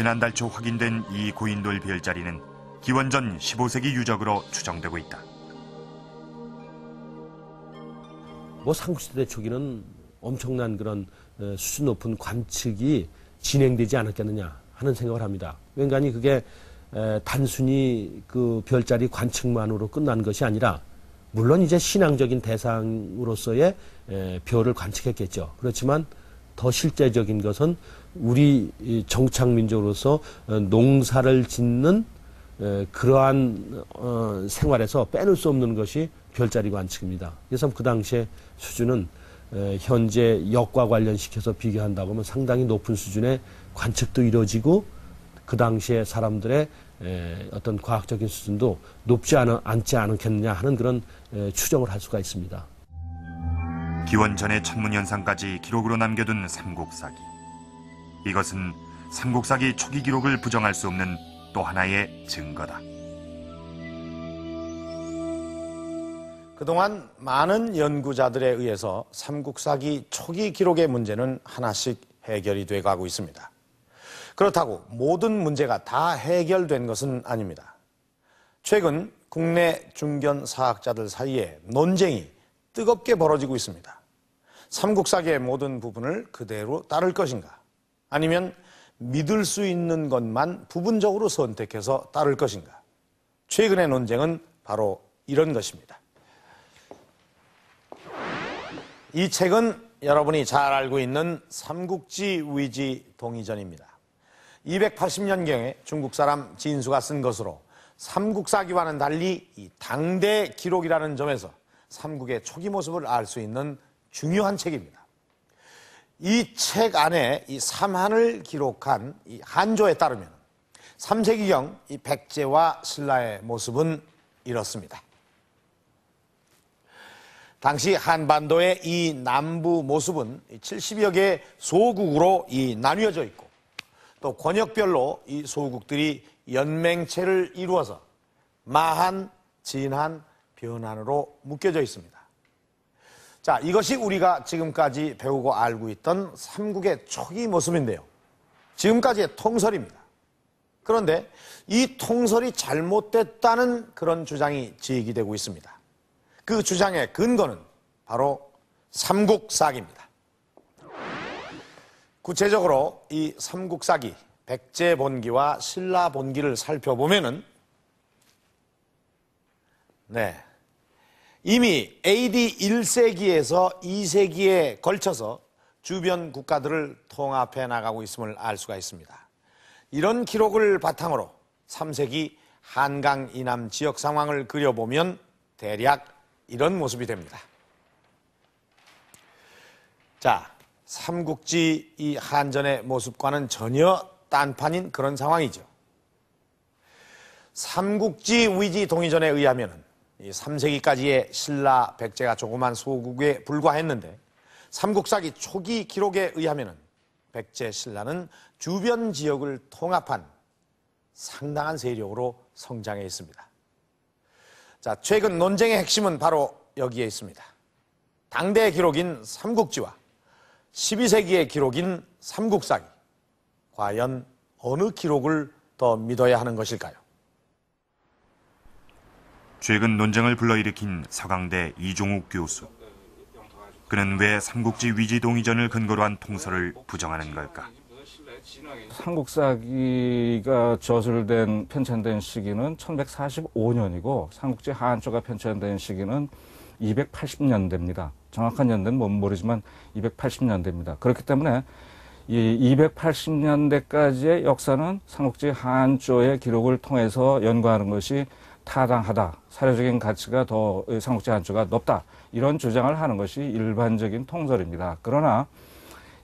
지난달 초 확인된 이 고인돌 별자리는 기원전 15세기 유적으로 추정되고 있다. 삼국시대 초기는 엄청난 그런 수준 높은 관측이 진행되지 않았겠느냐 하는 생각을 합니다. 왠가니 그게 단순히 그 별자리 관측만으로 끝난 것이 아니라 물론 이제 신앙적인 대상으로서의 별을 관측했겠죠. 그렇지만 더 실제적인 것은 우리 정착민족으로서 농사를 짓는 그러한 생활에서 빼놓을 수 없는 것이 별자리 관측입니다. 그래서 그 당시의 수준은 현재 역과 관련시켜서 비교한다고 하면 상당히 높은 수준의 관측도 이루어지고 그 당시에 사람들의 어떤 과학적인 수준도 높지 않지 않겠느냐 하는 그런 추정을 할 수가 있습니다. 기원전의 천문현상까지 기록으로 남겨둔 삼국사기. 이것은 삼국사기 초기 기록을 부정할 수 없는 또 하나의 증거다. 그동안 많은 연구자들에 의해서 삼국사기 초기 기록의 문제는 하나씩 해결이 돼가고 있습니다. 그렇다고 모든 문제가 다 해결된 것은 아닙니다. 최근 국내 중견 사학자들 사이에 논쟁이 뜨겁게 벌어지고 있습니다. 삼국사기의 모든 부분을 그대로 따를 것인가? 아니면 믿을 수 있는 것만 부분적으로 선택해서 따를 것인가? 최근의 논쟁은 바로 이런 것입니다. 이 책은 여러분이 잘 알고 있는 삼국지 위지 동의전입니다. 280년경에 중국 사람 진수가 쓴 것으로 삼국사기와는 달리 이 당대 기록이라는 점에서 삼국의 초기 모습을 알 수 있는 중요한 책입니다. 이 책 안에 이 삼한을 기록한 이 한조에 따르면 3세기경 이 백제와 신라의 모습은 이렇습니다. 당시 한반도의 이 남부 모습은 70여 개의 소국으로 나뉘어져 있고 또 권역별로 이 소국들이 연맹체를 이루어서 마한, 진한, 변한으로 묶여져 있습니다. 자, 이것이 우리가 지금까지 배우고 알고 있던 삼국의 초기 모습인데요. 지금까지의 통설입니다. 그런데 이 통설이 잘못됐다는 그런 주장이 제기되고 있습니다. 그 주장의 근거는 바로 삼국사기입니다. 구체적으로 이 삼국사기, 백제본기와 신라본기를 살펴보면은 이미 AD 1세기에서 2세기에 걸쳐서 주변 국가들을 통합해 나가고 있음을 알 수가 있습니다. 이런 기록을 바탕으로 3세기 한강 이남 지역 상황을 그려보면 대략 이런 모습이 됩니다. 자, 삼국지 이 한전의 모습과는 전혀 딴판인 그런 상황이죠. 삼국지 위지 동의전에 의하면 3세기까지의 신라, 백제가 조그만 소국에 불과했는데 삼국사기 초기 기록에 의하면 백제, 신라는 주변 지역을 통합한 상당한 세력으로 성장해 있습니다. 자, 최근 논쟁의 핵심은 바로 여기에 있습니다. 당대 기록인 삼국지와 12세기의 기록인 삼국사기. 과연 어느 기록을 더 믿어야 하는 것일까요? 최근 논쟁을 불러일으킨 서강대 이종욱 교수. 그는 왜 삼국지 위지 동의전을 근거로 한 통설을 부정하는 걸까? 삼국사기가 저술된 편찬된 시기는 1145년이고 삼국지 한조가 편찬된 시기는 280년대입니다. 정확한 연대는 모르지만 280년대입니다. 그렇기 때문에 이 280년대까지의 역사는 삼국지 한조의 기록을 통해서 연구하는 것이 타당하다. 사료적인 가치가 더 삼국지 한조가 높다. 이런 주장을 하는 것이 일반적인 통설입니다. 그러나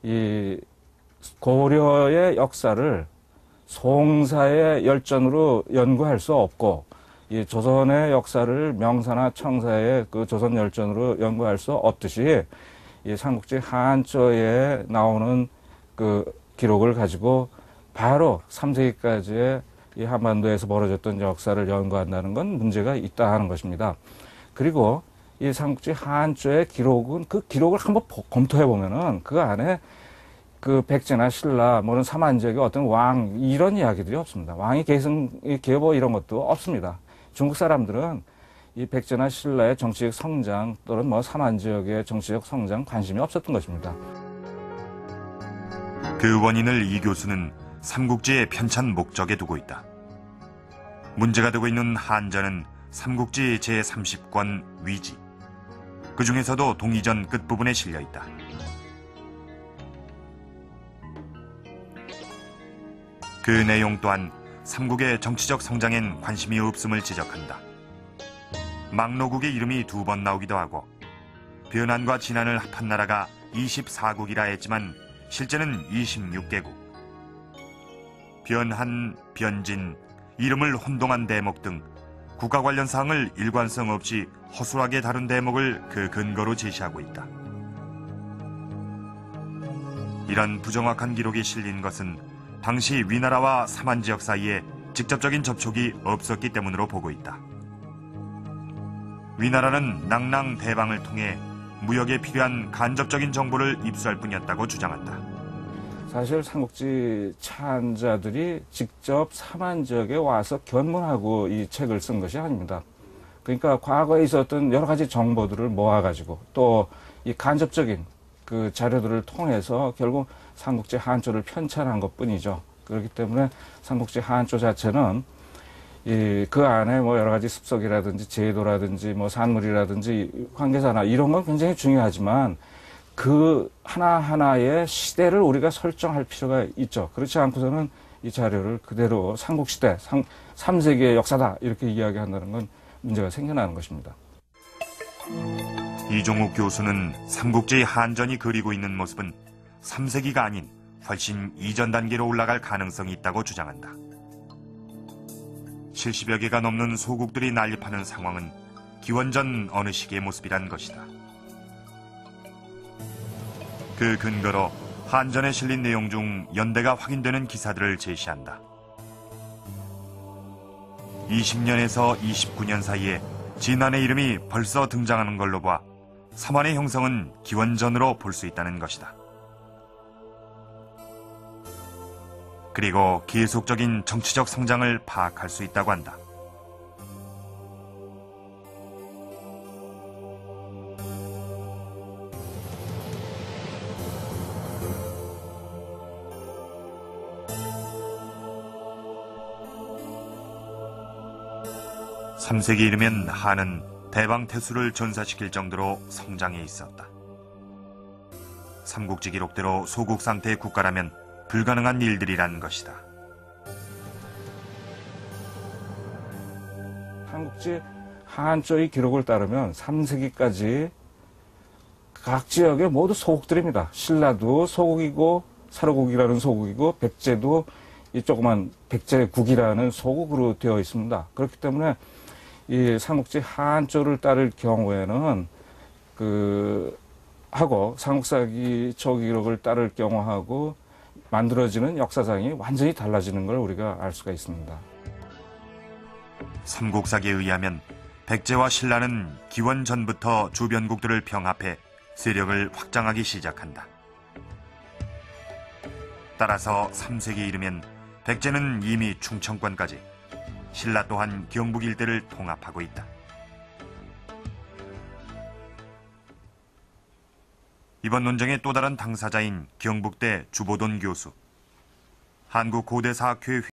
이 고려의 역사를 송사의 열전으로 연구할 수 없고 이 조선의 역사를 명사나 청사의 그 조선 열전으로 연구할 수 없듯이 이 삼국지 한조에 나오는 그 기록을 가지고 바로 3세기까지의 이 한반도에서 벌어졌던 역사를 연구한다는 건 문제가 있다 하는 것입니다. 그리고 이 삼국지 한조의 기록은 그 기록을 한번 검토해 보면은 그 안에 그 백제나 신라, 뭐는 삼한 지역의 어떤 왕, 이런 이야기들이 없습니다. 왕이 계보 이런 것도 없습니다. 중국 사람들은 이 백제나 신라의 정치적 성장 또는 뭐 삼한 지역의 정치적 성장 관심이 없었던 것입니다. 그 원인을 이 교수는 삼국지의 편찬 목적에 두고 있다. 문제가 되고 있는 한전은 삼국지 제30권 위지, 그 중에서도 동이전 끝부분에 실려 있다. 그 내용 또한 삼국의 정치적 성장엔 관심이 없음을 지적한다. 막노국의 이름이 2번 나오기도 하고 변한과 진한을 합한 나라가 24국이라 했지만 실제는 26개국. 변한, 변진, 이름을 혼동한 대목 등 국가 관련 사항을 일관성 없이 허술하게 다룬 대목을 그 근거로 제시하고 있다. 이런 부정확한 기록이 실린 것은 당시 위나라와 삼한 지역 사이에 직접적인 접촉이 없었기 때문으로 보고 있다. 위나라는 낭랑 대방을 통해 무역에 필요한 간접적인 정보를 입수할 뿐이었다고 주장한다. 사실 삼국지 찬자들이 직접 삼한 지역에 와서 견문하고 이 책을 쓴 것이 아닙니다. 그러니까 과거에 있었던 여러 가지 정보들을 모아가지고 또 이 간접적인 그 자료들을 통해서 결국 삼국지 한조를 편찬한 것뿐이죠. 그렇기 때문에 삼국지 한조 자체는 그 안에 뭐 여러 가지 습속이라든지 제도라든지 뭐 산물이라든지 관계사나 이런 건 굉장히 중요하지만 그 하나하나의 시대를 우리가 설정할 필요가 있죠. 그렇지 않고서는 이 자료를 그대로 삼국시대, 3세기의 역사다 이렇게 이야기한다는 건 문제가 생겨나는 것입니다. 이종욱 교수는 삼국지 한전이 그리고 있는 모습은 3세기가 아닌 훨씬 이전 단계로 올라갈 가능성이 있다고 주장한다. 70여 개가 넘는 소국들이 난립하는 상황은 기원전 어느 시기의 모습이란 것이다. 그 근거로 한전에 실린 내용 중 연대가 확인되는 기사들을 제시한다. 20년에서 29년 사이에 진안의 이름이 벌써 등장하는 걸로 봐 삼환의 형성은 기원전으로 볼 수 있다는 것이다. 그리고 계속적인 정치적 성장을 파악할 수 있다고 한다. (3세기) 이르면 한은 대방태수를 전사시킬 정도로 성장해 있었다. 삼국지 기록대로 소국 상태의 국가라면 불가능한 일들이란 것이다. 삼국지 한조의 기록을 따르면 3세기까지 각 지역의 모두 소국들입니다. 신라도 소국이고 사로국이라는 소국이고 백제도 이 조그만 백제국이라는 소국으로 되어 있습니다. 그렇기 때문에 이 삼국지 한조를 따를 경우에는 하고 삼국사기 초기록을 따를 경우하고 만들어지는 역사상이 완전히 달라지는 걸 우리가 알 수가 있습니다. 삼국사기에 의하면 백제와 신라는 기원 전부터 주변국들을 병합해 세력을 확장하기 시작한다. 따라서 3세기에 이르면 백제는 이미 충청권까지, 신라 또한 경북 일대를 통합하고 있다. 이번 논쟁의 또 다른 당사자인 경북대 주보돈 교수, 한국고대사학회